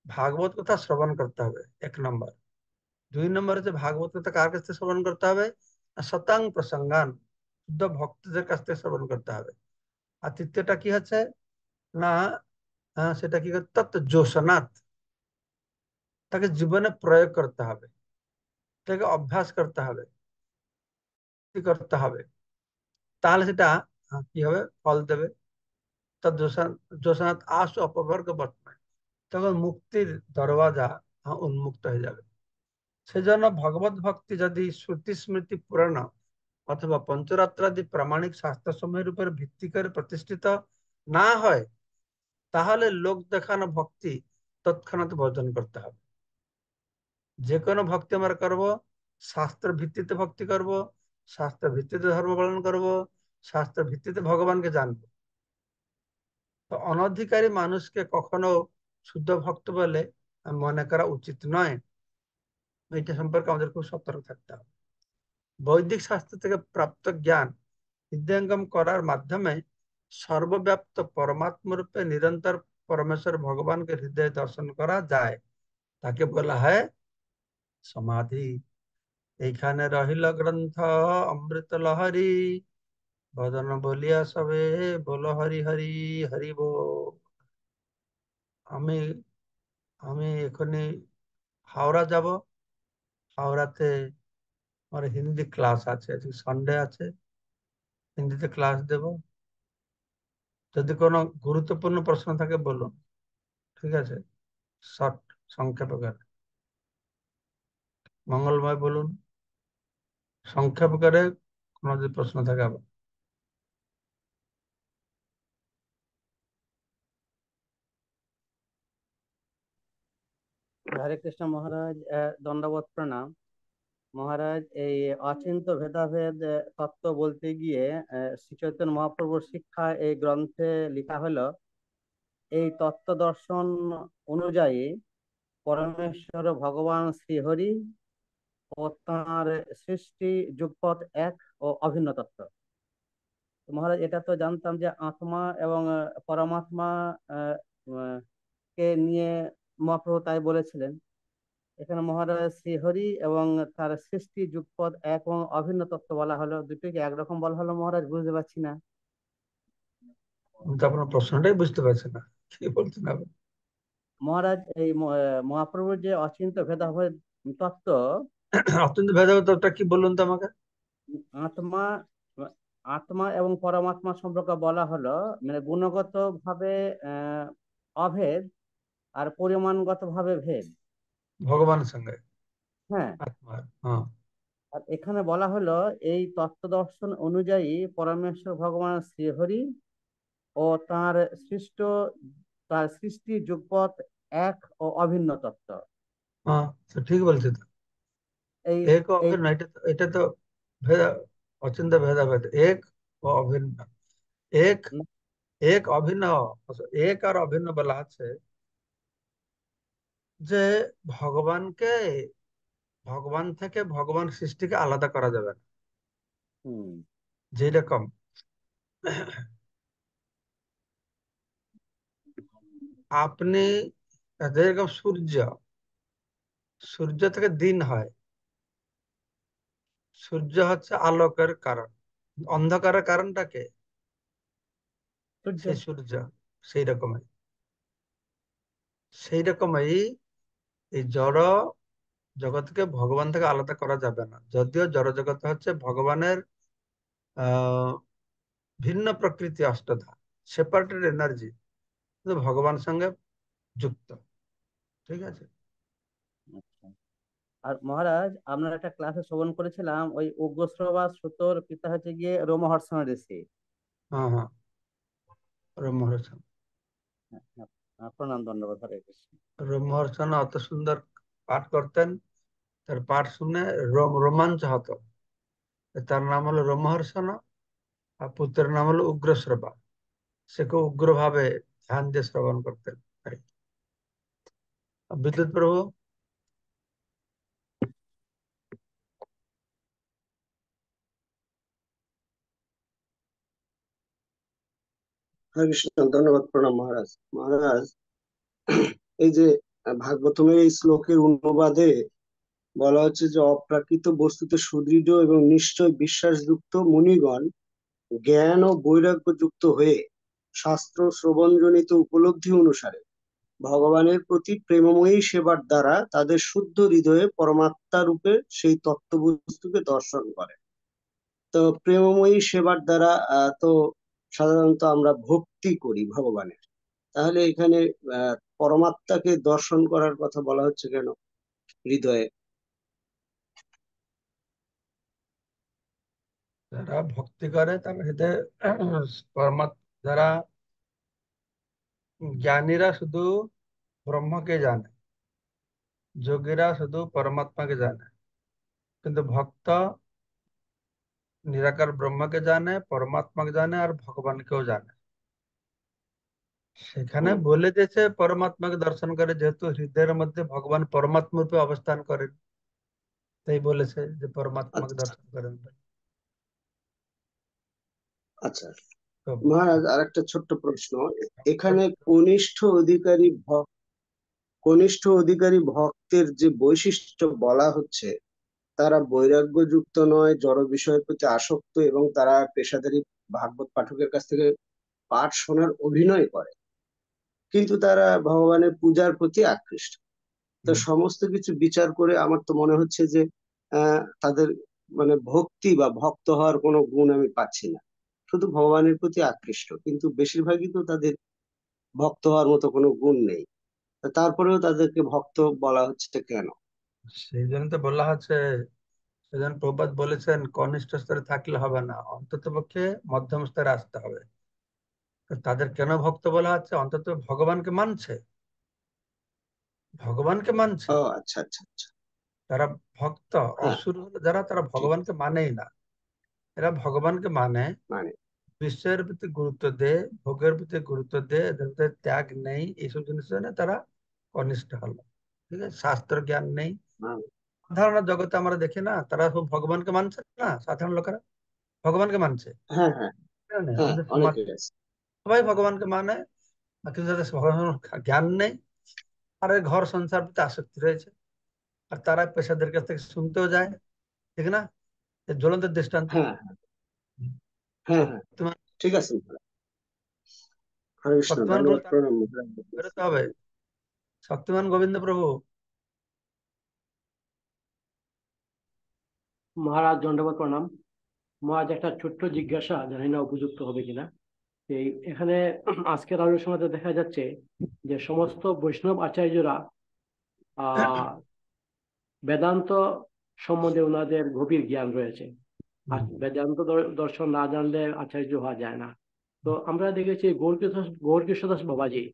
ভাগবত কথা শ্রবণ করতে হবে, 1 নম্বর। 2 নম্বর হচ্ছে ভাগবত কথা কার কাছ থেকে শ্রবণ করতে হবে? না, শতাং প্রসঙ্গান, শুদ্ধ ভক্তদের কাছ থেকে শ্রবণ করতে হবে। আর তৃতীয়টা কি হচ্ছে না, সেটা কি তৎ যোশনাথ, তাকে জীবনে প্রয়োগ করতে হবে, তাকে অভ্যাস করতে হবে, কি করতে হবে, তাহলে সেটা কি হবে, ফল দেবে। তৎ যোশনাথ আশু অপবর্গ বর্তমানে, তখন মুক্তির দরওয়াজা উন্মুক্ত হয়ে যাবে। সেজন্য ভগবত ভক্তি যদি শ্রুতি স্মৃতি পুরাণ অথবা পঞ্চরাত্রাদি প্রামাণিক শাস্ত্রসমূহের উপর ভিত্তি করে প্রতিষ্ঠিত না হয়, তাহলে লোক দেখানো ভক্তি তৎক্ষণাৎ বর্জন করতে হবে। যে কোনো ভক্তি আমরা করব, শাস্ত্র ভিত্তিতে ভক্তি করব, শাস্ত্র ভিত্তিতে ধর্ম পালন করব, শাস্ত্র ভিত্তিতে ভগবানকে জানবো। তো অনধিকারী মানুষকে কখনো শুদ্ধ ভক্ত বলে মনে করা উচিত নয়। এটা সম্পর্কে আমাদের খুব সতর্ক থাকতে হবে। বৈদিক শাস্ত্র থেকে প্রাপ্ত জ্ঞান হৃদয়ঙ্গম করার মাধ্যমে সর্বব্যাপ্ত পরমাত্ম রূপে নিরন্তর পরমেশ্বর ভগবানকে হৃদয়ে দর্শন করা যায়। তাকে বলা হয় সমাধি। এইখানে রহিল গ্রন্থ অমৃত লহরী, বদন বলিয়া সবে বল হরি হরি হরি বল। আমি আমি এখনই হাওড়া যাব। হাওড়াতে আমার হিন্দি ক্লাস আছে, আজকে সানডে আছে, হিন্দিতে ক্লাস দেব। যদি কোনো গুরুত্বপূর্ণ প্রশ্ন থাকে বলুন, ঠিক আছে? শর্ট, সংক্ষেপ করে। মঙ্গলময় বলুন, সংক্ষেপ করে কোনো যদি প্রশ্ন থাকে আবার। হরে কৃষ্ণ মহারাজ, দণ্ডবত প্রণাম। মহারাজ, এই অচিন্ত ভেদাভেদ তত্ত্ব বলতে গিয়ে শ্রী চৈতন্য মহাপ্রভুর শিক্ষা এই গ্রন্থে লেখা হলো, এই তত্ত্ব দর্শন অনুযায়ী পরমেশ্বর ভগবান শ্রীহরি ও তাঁর সৃষ্টি যুগপৎ এক ও অভিন্ন তত্ত্ব। তো মহারাজ, এটা তো জানতাম যে আত্মা এবং পরমাত্মা আহ, আহ, কে নিয়ে মহাপ্রভু তাই বলেছিলেন। এখানে মহারাজ শ্রীহরি এবং তার সৃষ্টি যুগপৎ এক এবং অভিন্ন তত্ত্ব বলা হলো, দুটোকে একরকম বলা হলো মহারাজ? বুঝতে পারছি না আমি তো আপনার প্রশ্নটাই বুঝতে পারছি না, কি বলছেন আপনি? মহারাজ। এই মহাপ্রভুর যে অচিন্ত ভেদাভেদ তত্ত্ব, অত্যন্ত ভেদাভেদটা কি বলুন তো আমাকে। আত্মা আত্মা এবং পরমাত্মা সম্পর্কে বলা হলো, মানে গুণগত ভাবে আহ অভেদ আর পরিমাণগত ভাবে ভেদ। ভগবানের সঙ্গে হ্যাঁ। আত্মার, হ্যাঁ। আর এখানে বলা হলো, এই তত্ত্ব দর্শন অনুযায়ী পরমেশ্বর ভগবান শ্রীহরি ও সৃষ্ট তার সৃষ্টি যুগপৎ এক ও অভিন্ন তত্ত্ব। হ্যাঁ, তো ঠিক বলছে তো। এই এক ও এই অভিন্ন, এটা তো ভেদা, অচিন্ত ভেদাভেদ, এক ও অভিন্ন। এক, এক অভিন্ন। এক আর অভিন্ন বলা আছে যে ভগবানকে, ভগবান থেকে ভগবান সৃষ্টিকে আলাদা করা যাবে না। হুম যেরকম আপনি, যেরকম সূর্য, সূর্য থেকে দিন হয়। সূর্য হচ্ছে আলোকের কারণ, অন্ধকারের কারণটাকে সূর্য। সেই সূর্য। সেই রকমই, সেই রকমই এই জড় জগৎকে ভগবান থেকে আলাদা করা যাবে না। যদিও জড় জগৎ হচ্ছে ভগবানের ভিন্ন প্রকৃতি অষ্টধা, সেপারেটেড এনার্জি, কিন্তু ভগবান সঙ্গে যুক্ত। ঠিক আছে। আচ্ছা। আর মহারাজ, আমরা একটা ক্লাসে শ্রবণ করেছিলাম ওই উগ্রশ্রবা সুতোর পিতা হচ্ছে গিয়ে রোমহর্ষণ ঋষি। হ্যাঁ হ্যাঁ, রোমহর্ষণ। হ্যাঁ, হ্যাঁ, প্রণাম, ধন্যবাদ, হরে কৃষ্ণ। রোমহর্ষণ অত সুন্দর পাঠ করতেন, তার পাঠ শুনে রোমাঞ্চ হতো। তার নাম হলো রোমহর্ষণ, আর পুত্রের নাম হলো উগ্রশ্রবা। সে খুব উগ্রভাবে ধ্যান দিয়ে শ্রবণ করতেন। বিদ্যুৎ প্রভু। হরে কৃষ্ণ, ধন্যবাদ, প্রণাম মহারাজ। মহারাজ, এই যে ভাগবতমের এই শ্লোকের অনুবাদে বলা হচ্ছে যে অপ্রাকৃত বস্তুতে সুদৃঢ় এবং নিশ্চয় বিশ্বাসযুক্ত মুনিগণ জ্ঞান ও বৈরাগ্য যুক্ত হয়ে শাস্ত্র শ্রবণজনিত উপলব্ধি অনুসারে ভগবানের প্রতি প্রেমময়ী সেবার দ্বারা তাদের শুদ্ধ হৃদয়ে পরমাত্মা রূপে সেই তত্ত্ববস্তুকে দর্শন করে। তো প্রেমময়ী সেবার দ্বারা তো সাধারণত আমরা ভক্তি করি ভগবানের। তাহলে এখানে পরমাত্মাকে দর্শন করার কথা বলা হচ্ছে কেন হৃদয়ে? যারা ভক্তি করে তারা হৃদয়ে পরমাত্মা, যারা জ্ঞানীরা শুধু ব্রহ্মকে জানে, যোগীরা শুধু পরমাত্মাকে জানে, কিন্তু ভক্ত নিরাকার ব্রহ্মকে জানে, পরমাত্মাকে জানে, আর ভগবানকেও জানে। সেখানে হুম, বলে দিয়েছে পরমাত্মাকে দর্শন করে, যেহেতু হৃদয়ের মধ্যে ভগবান পরমাত্মা রূপে অবস্থান করেন, তাই বলেছে যে পরমাত্মাকে আচ্ছা দর্শন করেন। আচ্ছা। তো মহারাজ, আর একটা ছোট্ট প্রশ্ন। এখানে কনিষ্ঠ অধিকারী ভক্তের যে বৈশিষ্ট্য বলা হচ্ছে, তারা বৈরাগ্যযুক্ত নয়, জড় বিষয়ের প্রতি আসক্ত, এবং তারা পেশাদারী ভাগবত পাঠকের কাছ থেকে পাঠ শোনার অভিনয় করে, কিন্তু তারা ভগবানের পূজার প্রতি আকৃষ্ট। তো হুম, সমস্ত কিছু বিচার করে আমার তো মনে হচ্ছে যে তাদের মানে ভক্তি বা ভক্ত হওয়ার কোনো গুণ আমি পাচ্ছি না। শুধু ভগবানের প্রতি আকৃষ্ট, কিন্তু বেশিরভাগই তো তাদের ভক্ত হওয়ার মতো কোনো গুণ নেই। তা তারপরেও তাদেরকে ভক্ত বলা হচ্ছে কেন? সেই জন্য তো বলা হচ্ছে, সেজন্য প্রবাদ বলেছেন কনিষ্ঠ স্তরে থাকলে হবে না, অন্তত পক্ষে মধ্যম স্তরে আসতে হবে। তো তাদের কেন ভক্ত বলা হচ্ছে? অন্তত ভগবানকে মানছে, ভগবানকে মানছে। ও আচ্ছা আচ্ছা আচ্ছা। তারা ভক্ত। হ্যাঁ, অসুর হলো যারা, তারা ঠিক। ভগবানকে মানেই না। এরা ভগবানকে মানে, মানে বিশ্বের প্রতি গুরুত্ব দেয়, ভোগের প্রতি গুরুত্ব দেয়, এদের মধ্যে ত্যাগ নেই, এইসব জিনিসের জন্য তারা কনিষ্ঠ হলো। ঠিক আছে, শাস্ত্র জ্ঞান নেই। হ্যাঁ সাধারণ জগতে আমরা দেখি না, তারা সব ভগবানকে মানছে না, সাধারণ লোকেরা ভগবানকে মানছে। হ্যাঁ হ্যাঁ ঠিক আছে? হ্যাঁ, আমাদের সমাজ অনেকে আছে। সবাই ভগবানকে মানে, আর কিন্তু যাদের ভগবানের জ্ঞান নেই, আর এই ঘর সংসার প্রতি আসক্তি রয়েছে, আর তারা পেশাদের কাছ থেকে শুনতেও যায়। ঠিক না? এর জ্বলন্ত দৃষ্টান্ত। হ্যাঁ হ্যাঁ হ্যাঁ, শক্তিমান, ঠিক আছে মহারাজ। হরে কৃষ্ণ, শক্তিমান গুরু ধন্যবাদ, তার প্রণাম মহারাজ। বেরোতে হবে। শক্তিমান গোবিন্দ প্রভু। মহারাজ, দণ্ডবত প্রণাম। মহারাজ, একটা ছোট্ট জিজ্ঞাসা, জানি না উপযুক্ত হবে কিনা। এই এখানে আজকের আলোচনাতে দেখা যাচ্ছে যে সমস্ত বৈষ্ণব আচার্যরা আহ বেদান্ত সম্বন্ধে ওনাদের গভীর জ্ঞান রয়েছে। আর বেদান্ত দর্শন না জানলে আচার্য হওয়া যায় না। তো আমরা দেখেছি গৌরকিশোর দাস বাবাজি,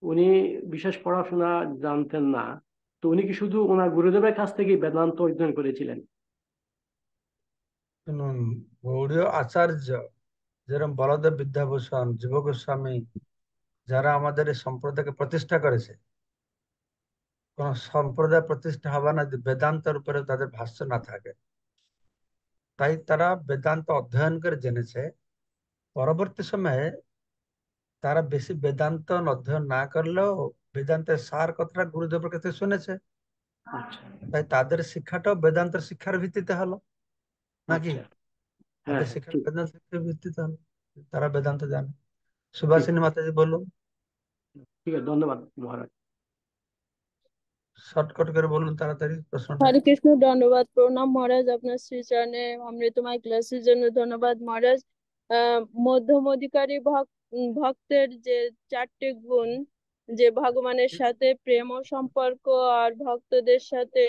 উনি বিশেষ পড়াশোনা জানতেন না। তো উনি কি শুধু ওনার গুরুদেবের কাছ থেকেই বেদান্ত অধ্যয়ন করেছিলেন? শুনুন, গৌড়ীয় আচার্য যেরকম বলদেব বিদ্যাভূষণ, জীব গোস্বামী, যারা আমাদের এই সম্প্রদায়কে প্রতিষ্ঠা করেছে, কোন সম্প্রদায় প্রতিষ্ঠা হবে না যদি বেদান্তের উপরে তাদের ভাষ্য না থাকে। তাই তারা বেদান্ত অধ্যয়ন করে জেনেছে। পরবর্তী সময়ে তারা বেশি বেদান্ত অধ্যয়ন না করলেও বেদান্তের সার কথাটা গুরুদেবের কাছে শুনেছে। আচ্ছা তাই তাদের শিক্ষাটাও বেদান্তের শিক্ষার ভিত্তিতে হলো, নাকি? আচ্ছা। হ্যাঁ তাদের হ্যাঁ, শিক্ষা ঠিক। বেদান্ত শিক্ষার ভিত্তিতে হলো। তারা বেদান্ত জানে। ঠিক সুভাষিনী মাতাজি বলুন, ঠিক আছে, ধন্যবাদ মহারাজ। শর্টকাট করে বলুন তাড়াতাড়ি প্রশ্নটা। হরে কৃষ্ণ, ধন্যবাদ, প্রণাম মহারাজ। আপনার শ্রীচরণে অমৃতময় ক্লাসের জন্য ধন্যবাদ মহারাজ। মধ্যম অধিকারী ভক্তের যে 4টে গুণ, যে ভগবানের সাথে প্রেম ও সম্পর্ক, আর ভক্তদের সাথে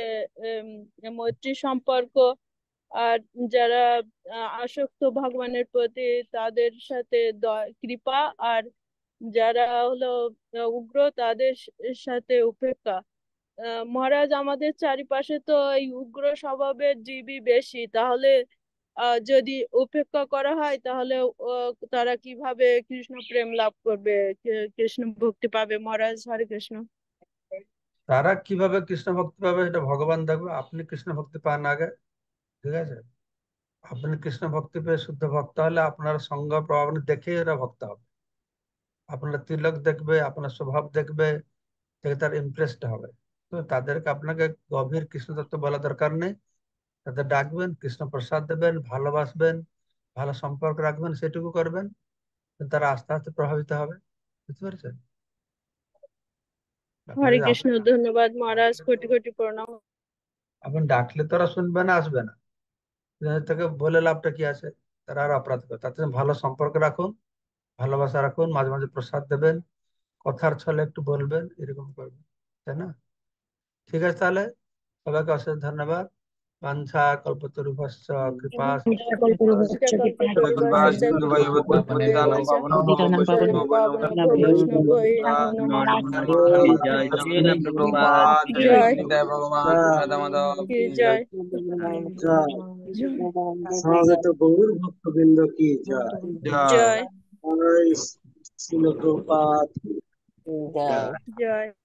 মৈত্রী সম্পর্ক, আর যারা আসক্ত ভগবানের প্রতি তাদের সাথে কৃপা, আর যারা হলো উগ্র তাদের সাথে উপেক্ষা। মহারাজ, আমাদের চারিপাশে তো এই উগ্র স্বভাবের জীবই বেশি, তাহলে যদি উপেক্ষা করা হয় তাহলে তারা কিভাবে কৃষ্ণ প্রেম লাভ করবে, কৃষ্ণ ভক্তি পাবে? মহারাজ, হরে কৃষ্ণ। তারা কিভাবে কৃষ্ণ ভক্তি পাবে এটা ভগবান দেখবে, আপনি কৃষ্ণ ভক্তি পান আগে। ঠিক আছে, আপনি কৃষ্ণ ভক্তি পেয়ে শুদ্ধ ভক্ত হলে আপনার সঙ্গ প্রভাব দেখে এরা ভক্ত হবে। আপনার তিলক দেখবে, আপনার স্বভাব দেখবে, দেখে তার ইমপ্রেসড হবে। তো তাদেরকে আপনাকে গভীর কৃষ্ণ তত্ত্ব বলা দরকার নেই, তাদের ডাকবেন, কৃষ্ণ প্রসাদ দেবেন, ভালোবাসবেন, ভালো সম্পর্ক রাখবেন, সেটুকু করবেন, তারা আস্তে আস্তে প্রভাবিত হবে। বুঝতে পেরেছেন? আপনি হরে যদি কৃষ্ণ, ধন্যবাদ মহারাজ, কোটি কোটি প্রণাম। আপনি ডাকলে তোরা শুনবে না, আসবে না, তাকে বলে লাভটা কি আছে? তারা আর অপরাধ করে। তাতে ভালো সম্পর্ক রাখুন, ভালোবাসা রাখুন, মাঝে মাঝে প্রসাদ দেবেন, কথার ছলে একটু বলবেন, এরকম করবেন, তাই না? ঠিক আছে, তাহলে সবাইকে অশেষ ধন্যবাদ। বাঞ্ছা কল্পতরুভ্যশ্চ কৃপা জয়। সমাবেত গৌর ভক্তবৃন্দ কি জয়। জয় জয় শ্রীল প্রভুপাদ। জয়।